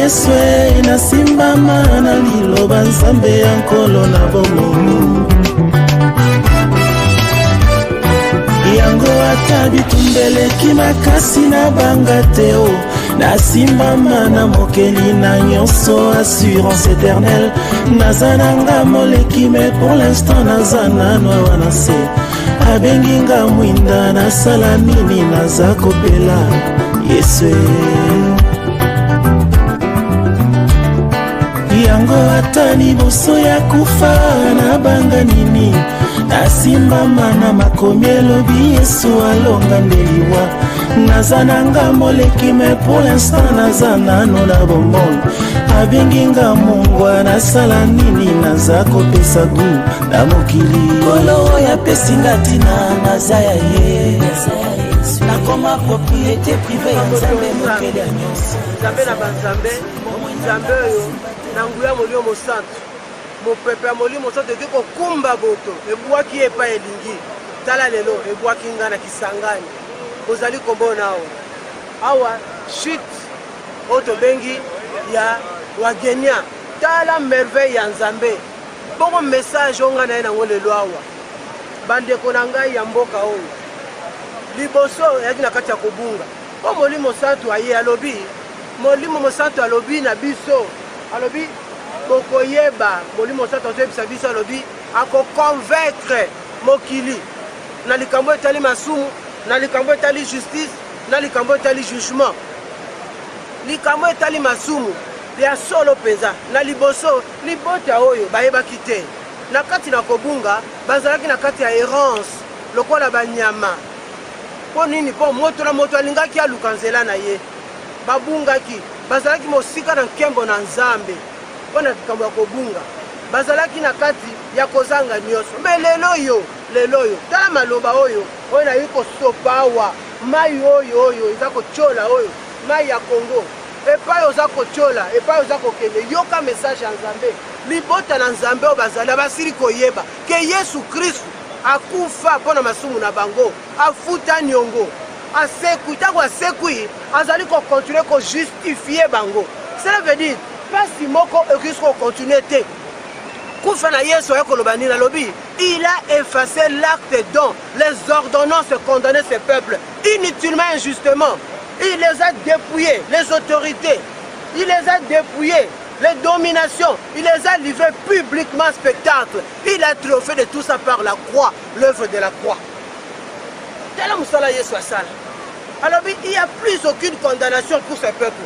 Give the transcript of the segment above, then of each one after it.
Yesu nasimbama na liloba Nzambe ya nkolo na bomo. Yango ata bitumbeleki makasi na banga teo, nasimbama na mokeli na nyonso assurance éternelle. Nazananga moleki mais pour l'instant nazana no wanase. Abenginga mwinda nasala nini naza kopela Yesu. Yango ata liboso ya kufa na banga nini, nasimbama na makomi elobi Yesu alonga ndeliwa. Nazananga moleki mais pour l'instant nazana no na bombon. Abenginga mungwa nasala nini naza kopesa gu na mokili. Kolo ya pesinga tina nazaya ye, nakoma propriété privée ya Nzambe mokeli ya nyonso. Nzambe na banzambe, Nzambe oyo na nguya molimo mosantu. Mopepe ya molimo mosantu eki kokumba boto, ebwaki epa elingi. Tala lelo ebwaki nga na Kisangani. Ozali kombo nao. Awa shit oto bengi ya wagenya. Tala merveille ya Nzambe. Bongo message onga na ena ngolelo awa. Bandeko na ngai ya mboka oyo. Liboso yaki na kati ya kobunga. Po molimo mosantu aye alobi. Molimo mosantu alobi na biso. Alobi bokoyeba molimo mosantu azobisa biso alobi ako convaincre mokili na likambo etali masumu, na likambo etali justice, na likambo etali jugement. Likambo etali masumu ya solo penza na liboso libota oyo bayebaki te. Na kati na kobunga bazalaki na kati ya errance lokola banyama. Po nini? Po moto na moto alingaki aluka nzela na ye. Babungaki bazalaki mosika na nkembo na Nzambe. Po na likambo ya kobunga bazalaki na kati ya kozanga nyonso. Mbe lelo yo tala maloba oyo na yiko sopawa mai oyo eza kochola oyo mai ya Kongo. Epai oza kochola, epai oza kokende, yoka message ya Nzambe. Libota na Nzambe o bazali basiri koyeba ke Yesu Kristu akufa pona masumu na bango, afuta nyongo, asekui, tako asekui, azali ko continuer ko justifier bango. Cela veut dire pas si moko ekristo ko continuer te. Kufa na Yesu ya kolobani na lobi, il a effacé l'acte dont les ordonnances condamnaient ce peuple inutilement, injustement. Il les a dépouillés, les autorités. Il les a dépouillés, les dominations. Il les a livrés publiquement spectacle. Il a triomphé de tout ça par la croix, l'œuvre de la croix. Alors il n'y a plus aucune condamnation pour ce peuple.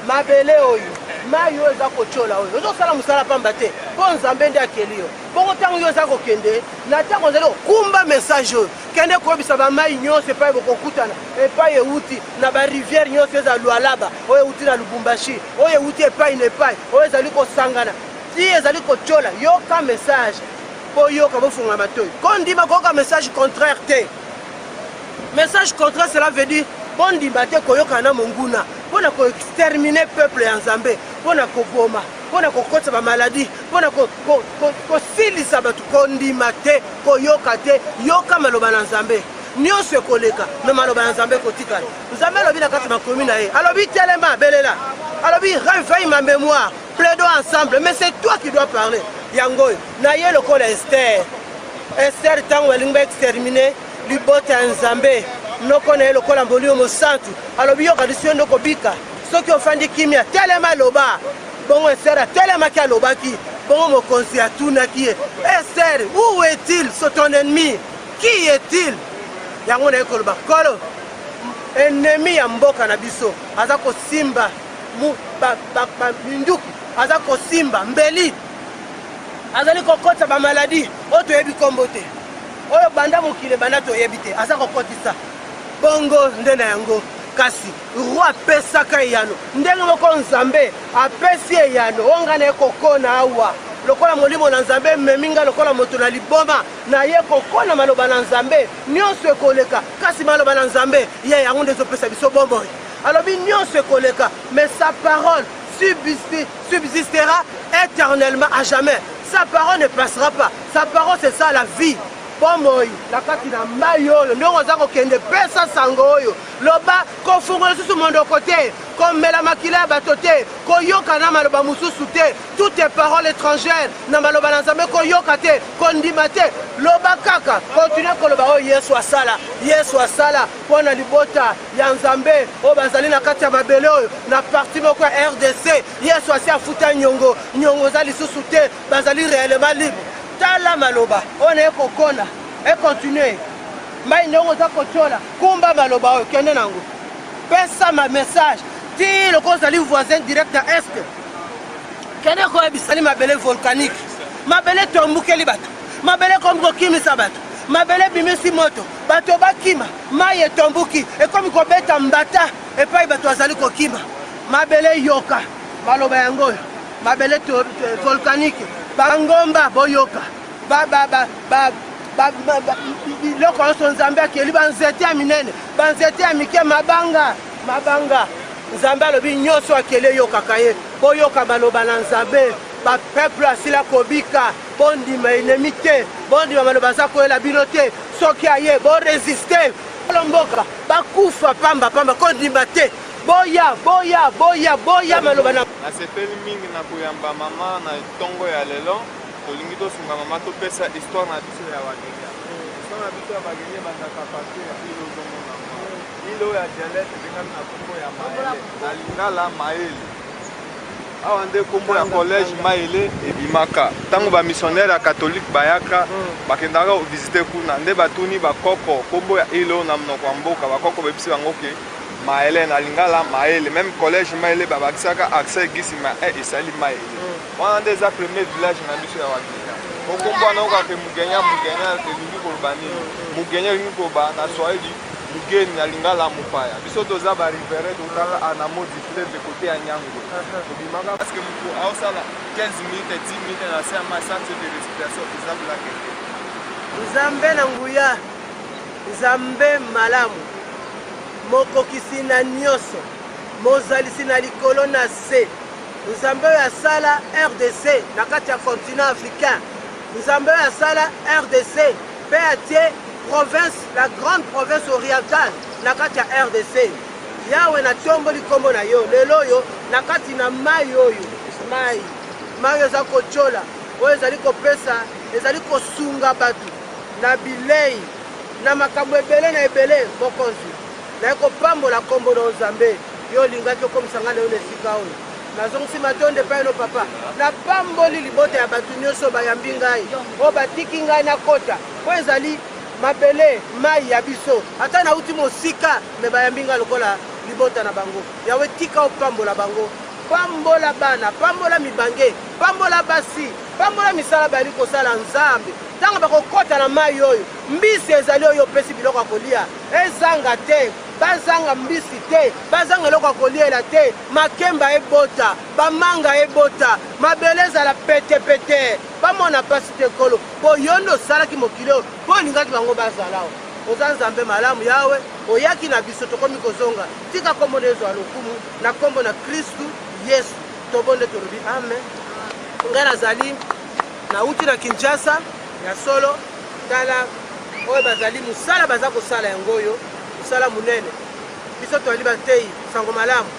Mabele oyo, mayo eza kochola oyo. Ozo sala musala pamba te. Bon Nzambe ndi akeli yo. Bongo tango yo za kokende, na tango nzelo kumba message oyo. Kende ko bisa ba mai nyonse pa bokokutana. Epa euti na ba rivière nyonse za Lualaba, oyo euti na Lubumbashi, oyo euti epai na epai, oyo ezali ko sangana. Si ezali kochola, yoka message. Po yoka bofunga matoyi. Kondima koka message contraire te. Message contraire cela veut dire bon dibate koyoka na monguna. Pona ko exterminer peuple ya Nzambe, pona ko boma, pona ko kotsa ba maladie, pona ko silisa batu kondima te, koyoka te, yoka maloba na Nzambe. Nyonso koleka, me maloba na Nzambe kotika. Nzambe lobi na kati makomi na ye. Alobi telema belela. Alobi réveille ma mémoire, plaidons ensemble, mais c'est toi qui dois parler. Yango, na ye lokola Esther. Esther tango elingba exterminer libota ya Nzambe. Noko na lokola mbolio mosantu alobi yoka disio ndoko bika soki ofandi kimia telema loba bongo Esther telema ki alobaki bongo mokonzi atunaki ye Esther où est-il so ton ennemi qui est-il yango na ekoloba kolo ennemi ya mboka na biso aza kosimba mu binduki aza kosimba mbeli azali kokota ba maladie oto yebi kombo te oyo banda mokile banda to yebi te aza kokotisa bongo ndena yango kasi roi pesaka yano ndenge moko Nzambe apesi yano ongana ekokona awa lokola molimo na Nzambe meminga lokola moto na liboma na ye kokona maloba na Nzambe nyonso ekoleka kasi maloba na Nzambe ye yango ndezopesa biso bombo alobi nyonso ekoleka mais sa parole subsistera éternellement à jamais. Sa parole ne passera pas. Sa parole c'est ça la vie. bomoi na kati na mai oyo ndongo za kokende pesa sango oyo loba kofungola susu mondoko te komela makila ya bato te koyoka na maloba mosusu te toutes tes paroles étrangères na maloba na nzambe koyoka te kondima te loba kaka continue koloba oyo yesu asala mpo na libota ya nzambe oyo bazali na kati ya mabele oyo na parti moko ya RDC yesu asi afuta nyongo za lisusu te bazali réellement libre tala maloba oyo na ye kokona ekontinue mai ndongo za kotiola kumba maloba oyo kende nango pesa ma message ti loko ozali voisin direct na este kende koyebisali mabele volcanique mabele tombukeli bato mabele komi kokimisa bato mabele bimisi moto bato bakima mai etombuki ekomi kobeta mbata epai bato bazali kokima mabele yoka maloba yango oyo mabele volcanique bangomba boyoka biloko nyonso nzambe akeli banzete ya minene banzete ya mike mabanga nzambe alobi nyonso akeli eyokaka ye boyoka maloba na nzambe bapeuple asila kobika bondima enemi te bondima maloba aza koyela bino te soki aye boresiste olomboka bakufa pamba kondima te boya maloba na nasepeli mingi na koyamba mama na ntongo ya lelo tolingi tosunga mama topesa histoire na biso ya bagenya histoire na biso ya bagenya bandaka pate ya ile ozomona ile oyo ya dialete ebengami na kombo ya maele na lingala maele awa nde kombo ya collège maele ebimaka ntango bamissionnaire ya catholique bayaka bakendaka visite kuna nde batuni bakoko kombo ya ile oyo na monoko ya mboka bakoko bebisi bango ke maele na lingala maele même collège maele babakisaka accès gisi ma esali maele wana nde eza premier village na biso ya wagenya okombo wana okake mugenya elingi koloba nini mugenya elingi koloba na swahili mugeni na lingala mopaya biso toza barivere totala ana modi fleuve kote ya nyango tobimaka parceke moto aosala 15 minutes 10 minutes na se ya masanse de respiration ezabulaka ete nzambe na nguya nzambe malamu mokokisi na nyonso mozalisi na likolo na se nzambe oyo asala RDC na kati ya continent africain nzambe oyo asala RDC mpe atie province la grande province orientale na kati ya RDC yawe natomboli nkombo na yo lelo oyo na kati na mai oyo mai oyo eza kotiola oyo ezali kopesa ezali kosunga bato na bilei na makambo ebele na ebele mokonzi naye kopambola nkombo na nzambe yo olingaki okomisa ngai lelo na esika oyo nazongisi matonde epai no papa napamboli libota ya bato nyonso bayambi ngai oyo batiki ngai nakota po ezali mabele mai ya biso ata nauti mosika me bayambi ngai lokola libota na bango yawe tika opambola bango pambola bana pambola mibange pambola basi pambola misala bayali kosala nzambe ntango bakokota na mai oyo mbisi ezali oyo opesi biloko ya kolia ezanga te bazanga mbisi te bazanga eloko ya koliela te makemba ebota bamanga ebota mabele ezala petepete bamona mpasi te kolo mpo yo nde osalaki mokili oyo mpo olingaki bango bazala oyo oza nzambe malamu yawe oyaki na biso tokomi kozonga tika nkombo na ezwa lokumu na nkombo na kristu yesu tobonde tolobi amen ngai nazali nauti na kinshasa ya solo tala oyo bazali mosala baza kosala yango oyo mosala monene biso toali batei sango malamu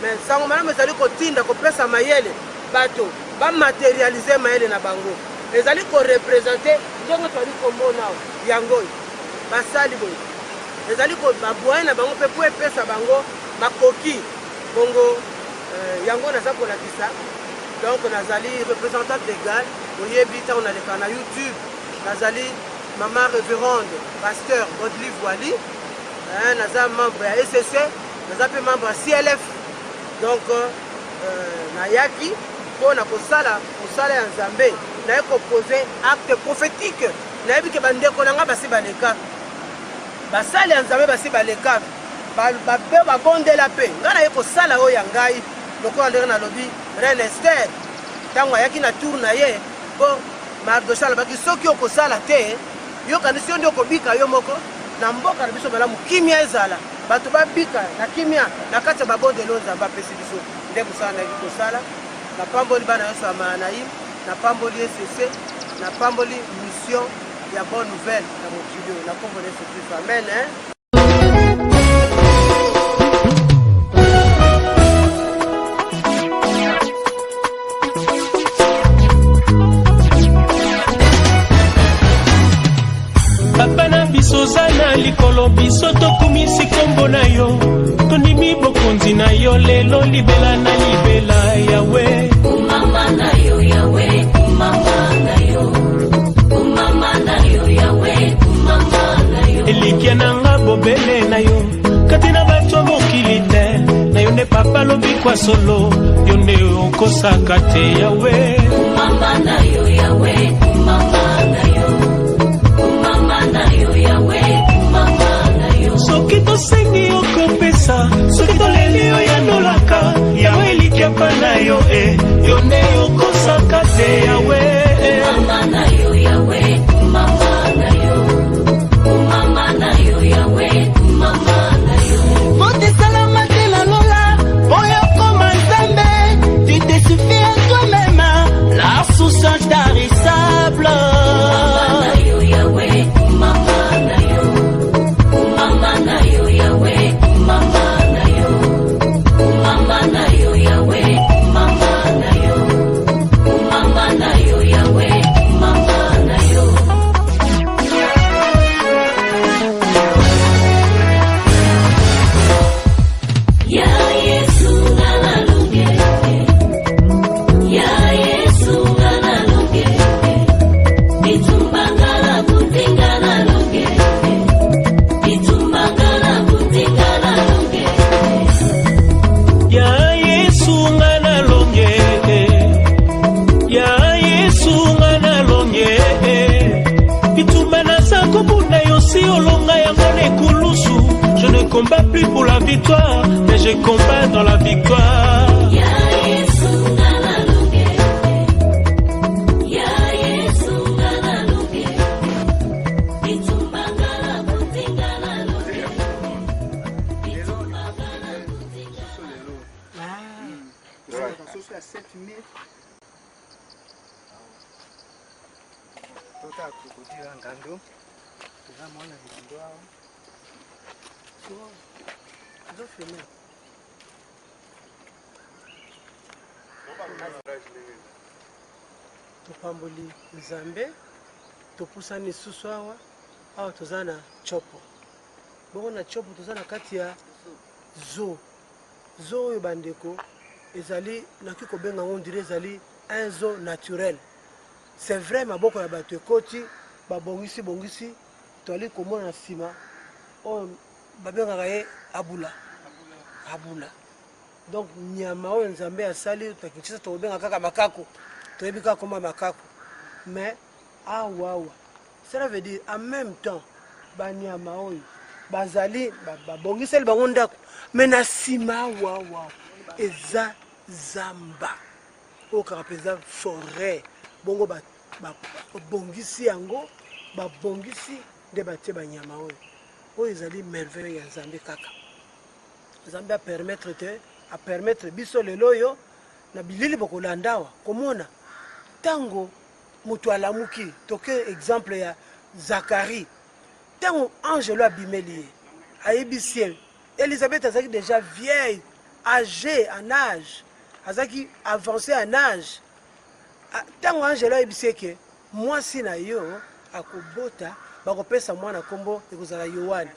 me sango malamu ezali kotinda kopesa mayele bato bamaterialize mayele na bango ezali korepresente ndenge toali komona yango oyo basali boye ezali babwaye na bango mpe po epesa bango makoki bongo yango naza kolakisa donc nazali représentant légal oyebi ntango naleka na youtube nazali mama révérende pasteur Godly Voili naza membre ya ECC naza mpe membre ya CLF donc nayaki mpo na kosala mosala ya nzambe naye kopose acte prophétique nayebi ke bandeko na nga basi baleka basali ya nzambe basi baleka bape babondela mpe ngai naye kosala oyo ya ngai lokola ndenge nalobi reine Esther ntango ayaki na tour na ye mpo Mardochée alobaki soki okosala te yokanisi yo nde okobika yo moko na mboka na biso malamu kimia ezala bato babika na kimia na kati ya babondelo nzambe apesi biso nde mosala nayebi kosala napamboli bana nyonso ya Mahanaïm napamboli ECC napamboli mission ya bonne nouvelle na mokili oyo nakombo na Yesu Kristo amen Papa na biso zana likolo biso tokumisi kombo na yo tondimi bokonzi na yo lelo libela na libela yawe umama na yo yawe umama na yo umama na yo yawe umama na yo elikia nanga bobele na yo kati na bato mokili te na yo nde papa lobi kwa solo yo nde okosaka te yawe umama na yo yawe umama na yo soki tosengi okopesa soki toleli oyanolaka yawe likiapa na yo yo nde okosaka te yawe umama na yo yawe umama na yo umama na yo yawe umama na yo motesalama te la lola oyo koma nzambe tu te suffis à toi-même la source intarissable Je ne combats plus pour la victoire, mais je combats dans la victoire. topamboli nzambe topusani susu awa toza na chopo bongo na chopo toza na kati ya zo oyo bandeko ezali naki kobenga ngo ndire ezali un zo naturel c'est vrai maboko ya bato ekoti babongisi toali komona na nsima oyo babengaka ye abula donc nyama oyo nzambe asali takinshisa tokobenga kaka makako toyebi kaka koma makako mais awa cela veut dire en même temps banyama oyo bazali babongiseli bango ndako mais na nsima awa eza zamba oyo kaka mpenza forêt bongo babongisi yango babongisi nde batie banyama oyo ezali merveille ya nzambe kaka nzambe apermettre biso lelo oyo na bilili bokolanda awa komona tango moto alamuki toke exemple ya Zacharie tango angelo abimeli ye ayebisi ye Elisabeth azalaki déjà vieille âgée en âge azalaki avancé en âge tango angelo ayebisi ke mwasi na yo akobota bakopesa mwana kombo ekozala Yohane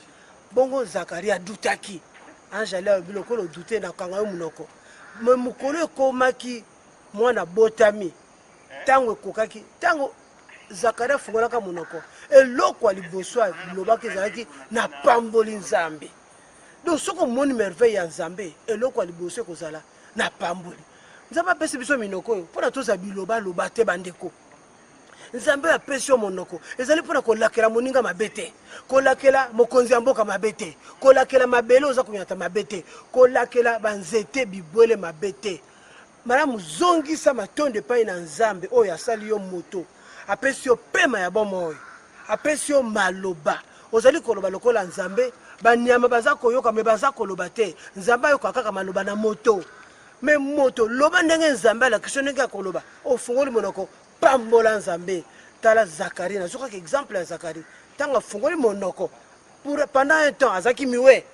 bongo Zacharie adutaki angelo ayobi lokolo odute na kanga yo munoko me mokolo ekomaki mwana botami tango ekokaki tango Zacharie afungolaka monoko eloko ya liboso alobaki ezalaki na pamboli nzambe donc soki omoni merveille ya nzambe eloko ya liboso ekozala na pamboli nzambe apesi biso minoko oyo mpona toza bilobaloba te bandeko nzambe apesi yo monoko ezali mpona kolakela moninga mabe te kolakela mokonzi ya mboka mabe te kolakela mabele oza konyata mabe te kolakela banzete bibwele mabe te malamu zongisa matondo epai na nzambe oyo asali yo moto apesi yo pema ya bomo oyo apesi yo maloba ozali koloba lokola nzambe banyama baza koyoka me baza koloba te nzambe ayoka kaka maloba na moto me moto loba ndenge nzambe alakisi ndenge ya koloba ofungoli monoko pambola nzambe tala Zacharie na zoka exemple ya Zacharie tanga fungoli monoko pour pendant un temps azaki miwe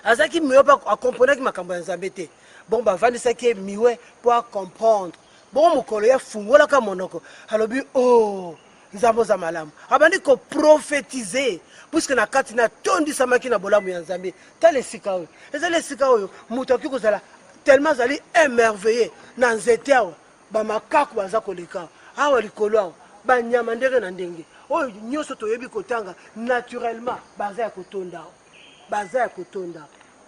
pa a comprendre ki makambo ya Nzambe te bon ba vandisa ki miwe pour comprendre bon mokolo ya fungola ka monoko alobi oh Nzambo za malamu abandi ko prophétiser puisque na kati na tondi samaki na bolamu ya Nzambe tale sika oyo ezali sika oyo muto ki kozala tellement zali émerveillé na nzete awa ba makaku baza koleka awa likolo awa ba nyama ndenge na ndenge oyo nyonso toyebi kotanga naturellement baza ya kotonda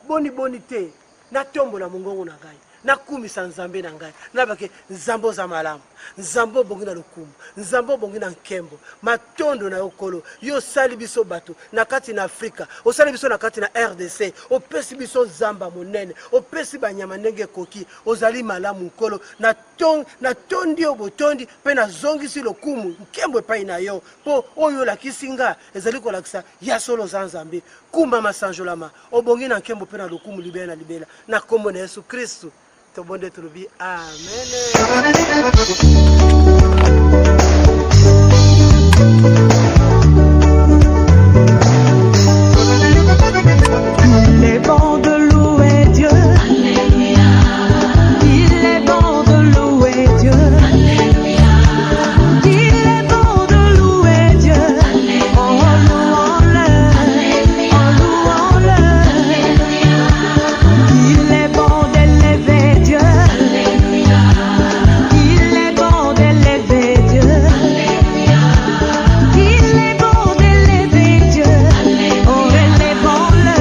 boni te na tombo na mongongo na ngai nakumisa Nzambe na ngai nabake Nzambo za malamu Nzambo bongi na lokumu Nzambo bongi na nkembo matondo na yokolo yo sali biso bato na kati na Afrika osali biso na kati na RDC opesi biso zamba monene opesi banyama ndenge koki ozali malamu nkolo na tondi obotondi pe na zongisi lokumu nkembo epai na yo po oyo lakisi nga ezali kolakisa ya solo za Nzambe kumba masanjolama obongi na nkembo pe na lokumu libela na kombo na Yesu Kristo tobonde tulobi amen. Il est bon de louer Dieu. Alléluia. Il est bon de louer Dieu. Alléluia. Il est bon de louer Dieu. Alléluia. En louant-le. Alléluia. En louant-le. Alléluia. Il est bon d'élever Dieu. Alléluia. Il est bon d'élever Dieu. Alléluia. Il est bon d'élever Dieu. Alléluia. Oh, élevons-le.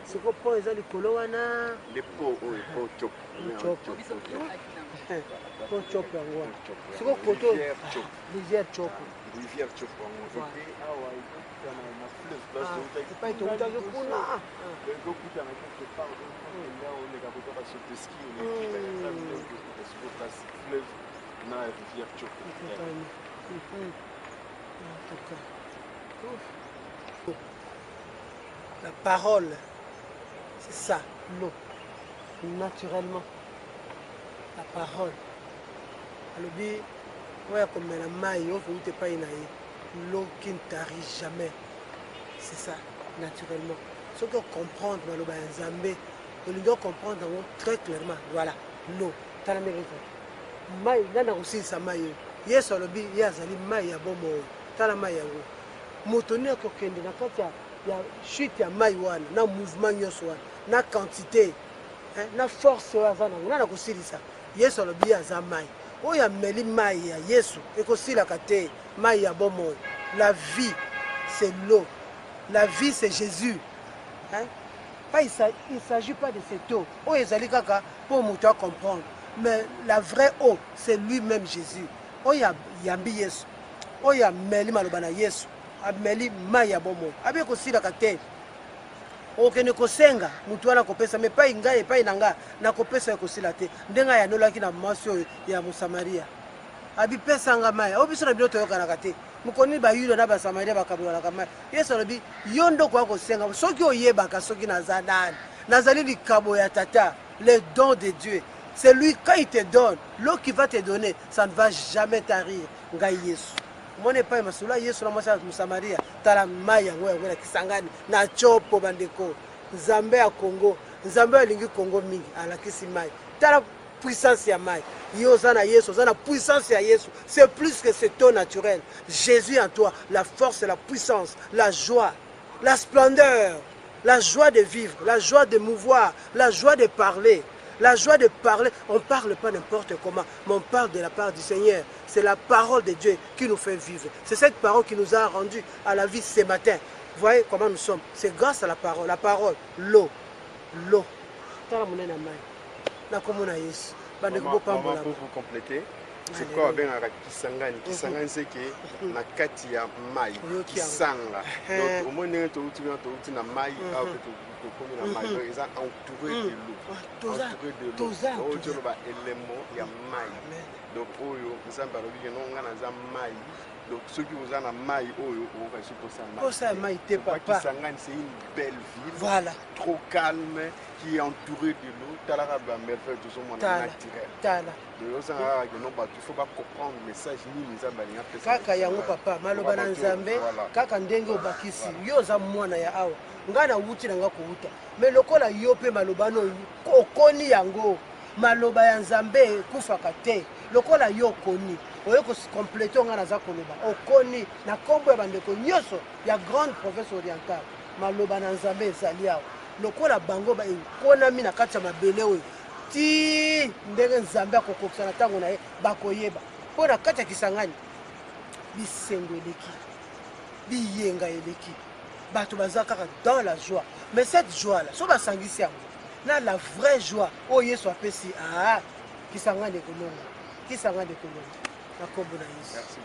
C'est quoi pour les coloana? Les pots, oui, pots chop. Pot chop c'est quoi poto? Rivière chop. Rivière chop. C'est pas tout le kuna. La parole, c'est ça, l'eau, naturellement. La parole. Alobi, ouais, comme la maille, on ne pas l'eau qui ne tarit jamais. C'est ça, naturellement. Ce qu'on comprend dans le Nzambe, on doit comprendre très clairement. Voilà, l'eau. T'as la mérite. Maille, là, on a aussi sa maille. Yes, alobi, yazali maille à bon mot. T'as la maille à vous. Motoni à kokende, na kati ya chute ya maille wana, na mouvement nyonso wana, na quantité, na force waza na na kosilisa. Yesu alobi aza maille. Oyo ameli maille ya Yesu ekosilaka te maille ya bomo. La vie c'est l'eau. La vie c'est Jésus. Pas il s'agit pas de cette eau. Oyo ezali kaka pour muto comprendre. Mais la vraie eau c'est lui-même Jésus. Oyo yambi Yesu. Oyo ameli maloba na Yesu. Ameli maille ya bomo. Abi ekosilaka te. Okene kosenga mutu wana kopesa me pa inga epai nanga na kopesa ekosila te ndenga ya nolaki na mwasi ya Mosamaria abi pesa nga maya obiso na bino toyoka na kate mukoni ba yuda na ba samaria bakabula kama Yesu alobi yondo kwa kosenga soki oyebaka soki nazadani nazali likabo ya tata les dons de Dieu. C'est lui quand il te donne l'eau qui va te donner ça ne va jamais tarir ngai Yesu mone pa masula Yesu na mwasa Samaria tala mai yango yango na kisangani na chopo bandeko Nzambe ya Congo Nzambe alingi Congo mingi alakisi mai tala puissance ya mai yozana Yesu zana puissance ya Yesu c'est plus que ce ton naturel Jésus en toi la force la puissance la joie la splendeur la joie de vivre la joie de mouvoir la joie de parler. La joie de parler, on ne parle pas n'importe comment, mais on parle de la part du Seigneur. C'est la parole de Dieu qui nous fait vivre. C'est cette parole qui nous a rendus à la vie ce matin. Vous voyez comment nous sommes. C'est grâce à la parole, l'eau. L'eau. Maman, pour vous compléter, c'est quoi bien à Kisangani? Kisangani, c'est que na kati ya mai, Kisanga. Donc, au moins, tu as mai, comme la mai, ils sont entourés de l'eau. Entourés de l'eau. Donc, tu as l'élément, il y a mai. Donc, nous avons mai. Donc, ceux qui vous ont mai, on va supposer ça. Mai, Kisangani, c'est une belle ville. Voilà. Trop calme, qui est entourée de l'eau. Tu as la merveille, tout le monde naturel. Il faut pas comprendre le message ni kaka yango papa maloba na Nzambe kaka ndenge obakisi yo za mwana ya awa ngana wuti na ngako wuta mais lokola yo pe maloba no okoni yango maloba ya Nzambe kufaka te lokola yo koni oyo ko compléter ngana za koloba okoni na kombo ya bandeko nyoso ya grande province orientale maloba na Nzambe ezali awa lokola bango ba kona mina kati ya mabele oyo ti ndenge Nzambe akokokisa na tango na ye bakoyeba mpo na kati ya Kisangani bisengo eleki biyenga eleki bato baza kaka dans la joie mais cette joie là so basangisi yango na la vraie joie oyo Yesu apesi Kisangani ekolonga na kombo na Yesu.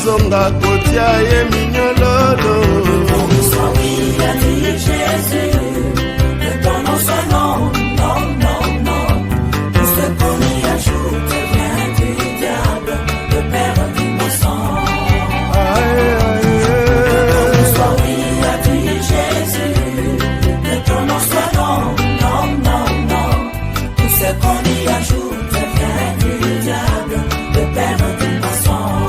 Zonga kotia ye minyololo. Sois oui, a dit Jésus, que ton nom soit non, non, non, non. Tout ce qu'on y ajoute vient du diable, le père d'innocent. Sois oui, a dit Jésus, que ton nom soit non, non, non, non. Tout ce qu'on y ajoute vient du diable, le père d'innocent.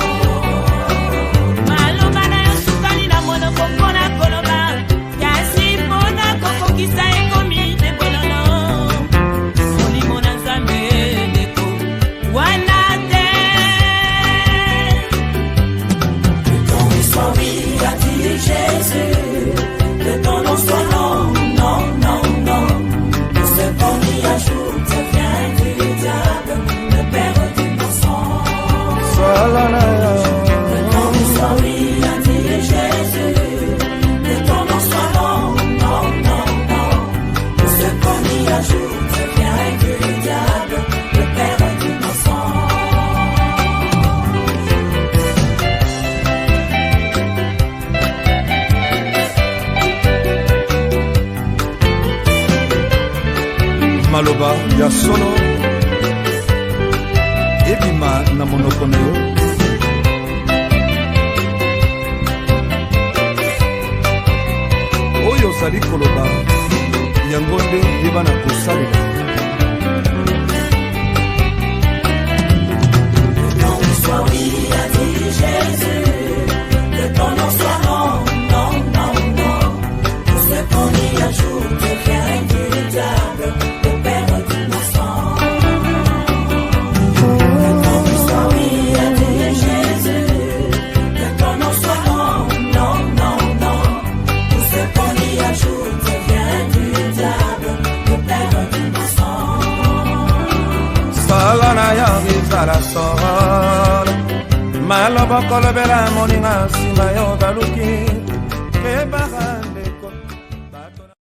Maloba ya solo ebima na monoko na yo oyo ozali koloba yango nde koyeba na kosalela. Oui, a dit Jésus, que ton nom soit non, non, non, non. Tout ce qu'on y ajoute vient du diable, le père d'innocent. Que ton nom soit oui, a dit Jésus, que ton nom soit non, non, non, non. Tout ce qu'on y ajoute vient du diable, le père d'innocent. Salana ya bizala sora maloba kolobela moninga nsima yo baluki kebaka